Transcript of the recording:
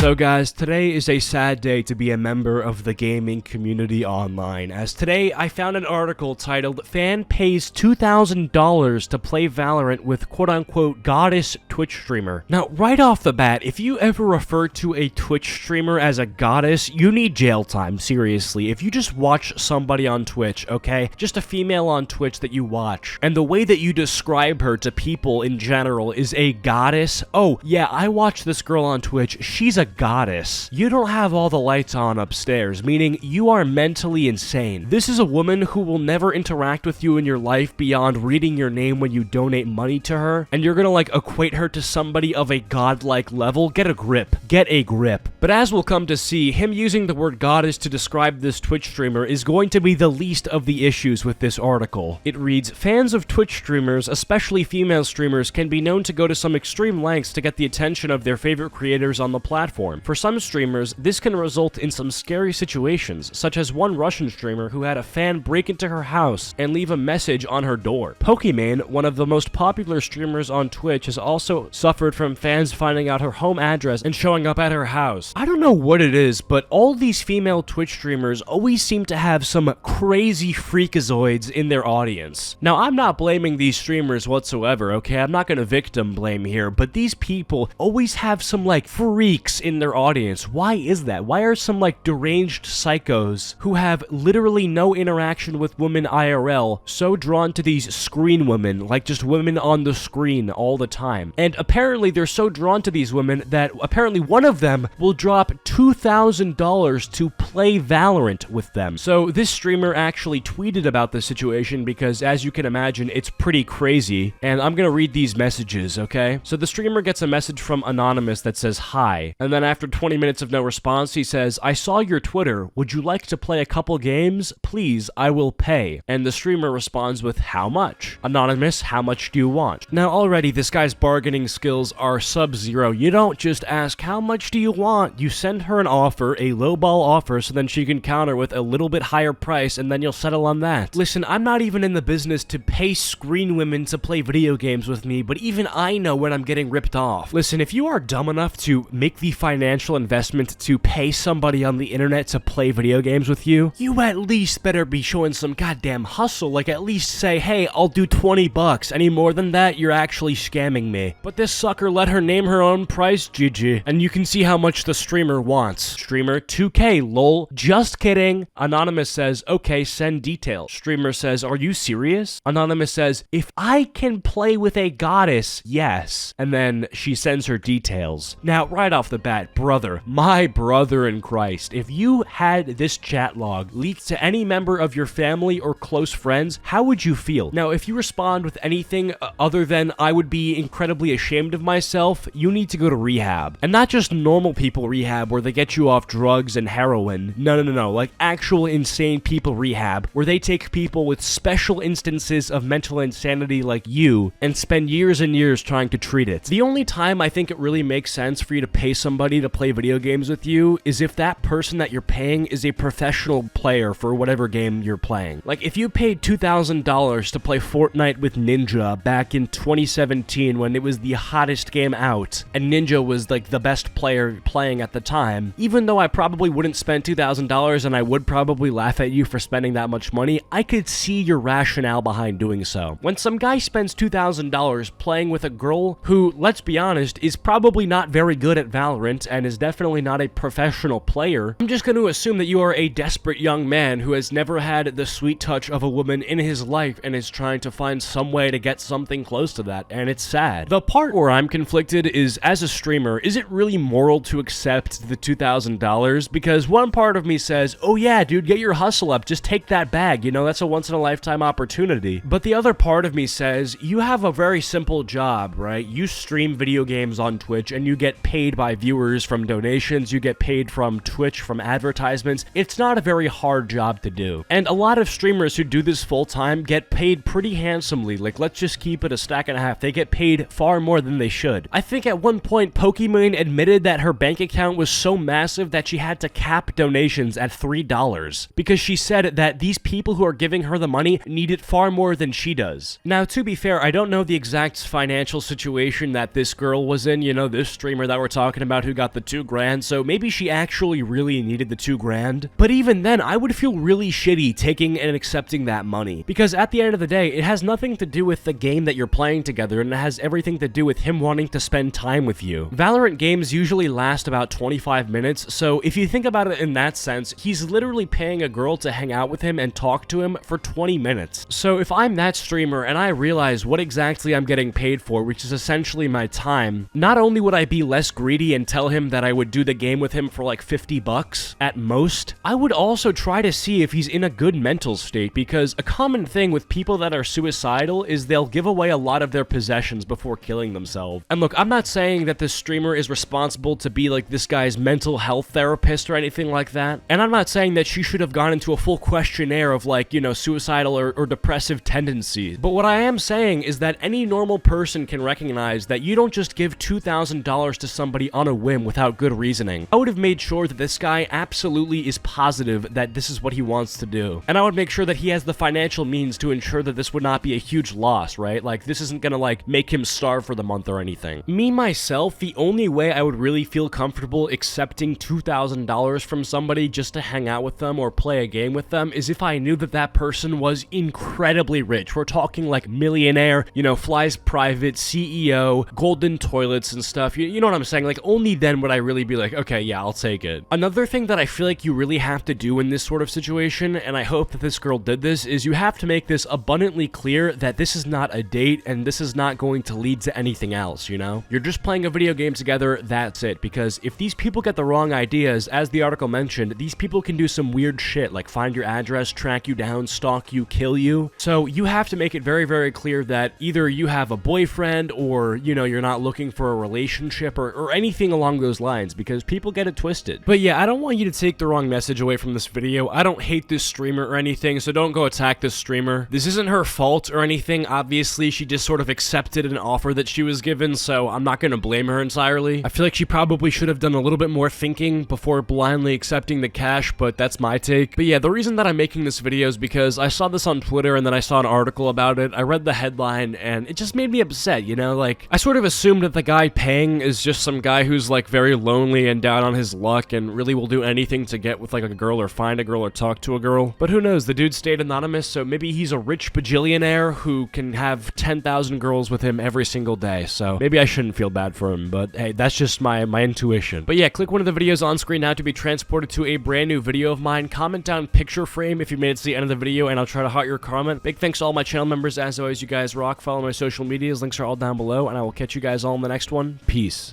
So guys, today is a sad day to be a member of the gaming community online, as today I found an article titled "Fan Pays $2,000 to Play Valorant with quote-unquote goddess Twitch streamer." Now, right off the bat, if you ever refer to a Twitch streamer as a goddess, you need jail time, seriously. If you just watch somebody on Twitch, okay? Just a female on Twitch that you watch, and the way that you describe her to people in general is a goddess. Oh, yeah, I watch this girl on Twitch, she's a goddess. You don't have all the lights on upstairs, meaning you are mentally insane. This is a woman who will never interact with you in your life beyond reading your name when you donate money to her, and you're gonna like equate her to somebody of a godlike level. Get a grip. Get a grip. But as we'll come to see, him using the word goddess to describe this Twitch streamer is going to be the least of the issues with this article. It reads, "Fans of Twitch streamers, especially female streamers, can be known to go to some extreme lengths to get the attention of their favorite creators on the platform. For some streamers, this can result in some scary situations, such as one Russian streamer who had a fan break into her house and leave a message on her door. Pokimane, one of the most popular streamers on Twitch, has also suffered from fans finding out her home address and showing up at her house." I don't know what it is, but all these female Twitch streamers always seem to have some crazy freakazoids in their audience. Now, I'm not blaming these streamers whatsoever, okay? I'm not gonna victim blame here, but these people always have some, like, freaks in their audience. Why is that? Why are some, like, deranged psychos who have literally no interaction with women IRL so drawn to these screen women, like just women on the screen all the time? And apparently they're so drawn to these women that apparently one of them will drop $2,000 to play Valorant with them. So this streamer actually tweeted about this situation because, as you can imagine, it's pretty crazy, and I'm gonna read these messages, okay? So the streamer gets a message from Anonymous that says, "Hi," and then after 20 minutes of no response, he says, "I saw your Twitter. Would you like to play a couple games? Please, I will pay." And the streamer responds with, "How much?" Anonymous, "How much do you want?" Now already this guy's bargaining skills are sub-zero. You don't just ask, "How much do you want?" You send her an offer, a lowball offer, so then she can counter with a little bit higher price, and then you'll settle on that. Listen, I'm not even in the business to pay screen women to play video games with me, but even I know when I'm getting ripped off. Listen, if you are dumb enough to make the financial investment to pay somebody on the internet to play video games with you, you at least better be showing some goddamn hustle. Like, at least say, "Hey, I'll do 20 bucks. Any more than that, you're actually scamming me." But this sucker let her name her own price, GG. And you can see how much the streamer wants. Streamer, 2K, lol. Just kidding. Anonymous says, "Okay, send details." Streamer says, "Are you serious?" Anonymous says, "If I can play with a goddess, yes." And then she sends her details. Now, right off the bat, brother, my brother in Christ, if you had this chat log leaked to any member of your family or close friends, how would you feel? Now, if you respond with anything other than "I would be incredibly ashamed of myself," you need to go to rehab. And not just normal people rehab where they get you off drugs and heroin. No, like actual insane people rehab, where they take people with special instances of mental insanity like you and spend years and years trying to treat it. The only time I think it really makes sense for you to pay somebody to play video games with you is if that person that you're paying is a professional player for whatever game you're playing. Like, if you paid $2,000 to play Fortnite with Ninja back in 2017 when it was the hottest game out, and Ninja was like the best player playing at the time, even though I probably wouldn't spend $2,000 and I would probably laugh at you for spending that much money, I could see your rationale behind doing so. When some guy spends $2,000 playing with a girl who, let's be honest, is probably not very good at Valorant and is definitely not a professional player, I'm just going to assume that you are a desperate young man who has never had the sweet touch of a woman in his life and is trying to find some way to get something close to that, and it's sad. The part where I'm conflicted is, as a streamer, is it really moral to accept the $2,000? Because one part of me says, "Oh yeah, dude, get your hustle up, just take that bag, you know, that's a once-in-a-lifetime opportunity." But the other part of me says, you have a very simple job, right? You stream video games on Twitch and you get paid by viewers from donations, you get paid from Twitch from advertisements. It's not a very hard job to do. And a lot of streamers who do this full-time get paid pretty handsomely. Like, let's just keep it a stack and a half. They get paid far more than they should. I think at one point, Pokimane admitted that her bank account was so massive that she had to cap donations at $3 because she said that these people who are giving her the money need it far more than she does. Now, to be fair, I don't know the exact financial situation that this girl was in, you know, this streamer that we're talking about who who got the 2 grand, so maybe she actually really needed the 2 grand. But even then, I would feel really shitty taking and accepting that money, because at the end of the day, it has nothing to do with the game that you're playing together, and it has everything to do with him wanting to spend time with you. Valorant games usually last about 25 minutes, so if you think about it in that sense, he's literally paying a girl to hang out with him and talk to him for 20 minutes. So if I'm that streamer and I realize what exactly I'm getting paid for, which is essentially my time, not only would I be less greedy and tell him that I would do the game with him for like 50 bucks at most, I would also try to see if he's in a good mental state, because a common thing with people that are suicidal is they'll give away a lot of their possessions before killing themselves. And look, I'm not saying that this streamer is responsible to be like this guy's mental health therapist or anything like that, and I'm not saying that she should have gone into a full questionnaire of like, you know, suicidal or depressive tendencies, but what I am saying is that any normal person can recognize that you don't just give $2,000 to somebody on a whim without good reasoning. I would have made sure that this guy absolutely is positive that this is what he wants to do, and I would make sure that he has the financial means to ensure that this would not be a huge loss, right? Like, this isn't gonna like make him starve for the month or anything. Me, myself, the only way I would really feel comfortable accepting $2,000 from somebody just to hang out with them or play a game with them is if I knew that that person was incredibly rich. We're talking like millionaire, you know, flies private, CEO, golden toilets and stuff. You know what I'm saying? Like, only then would I really be like, okay, yeah, I'll take it. Another thing that I feel like you really have to do in this sort of situation, and I hope that this girl did this, is you have to make this abundantly clear that this is not a date and this is not going to lead to anything else, you know? You're just playing a video game together, that's it. Because if these people get the wrong ideas, as the article mentioned, these people can do some weird shit, like find your address, track you down, stalk you, kill you. So you have to make it very, very clear that either you have a boyfriend or, you know, you're not looking for a relationship or anything along those lines, because people get it twisted. But yeah, I don't want you to take the wrong message away from this video. I don't hate this streamer or anything, so don't go attack this streamer. This isn't her fault or anything. Obviously, she just sort of accepted an offer that she was given, so I'm not gonna blame her entirely. I feel like she probably should have done a little bit more thinking before blindly accepting the cash, but that's my take. But yeah, the reason that I'm making this video is because I saw this on Twitter and then I saw an article about it. I read the headline and it just made me upset, you know? Like, I sort of assumed that the guy paying is just some guy who's like very lonely and down on his luck and really will do anything to get with like a girl or find a girl or talk to a girl. But who knows? The dude stayed anonymous, so maybe he's a rich bajillionaire who can have 10,000 girls with him every single day. So maybe I shouldn't feel bad for him, but hey, that's just my intuition. But yeah, click one of the videos on screen now to be transported to a brand new video of mine. Comment down picture frame if you made it to the end of the video, and I'll try to heart your comment. Big thanks to all my channel members. As always, you guys rock. Follow my social medias. Links are all down below, and I will catch you guys all in the next one. Peace.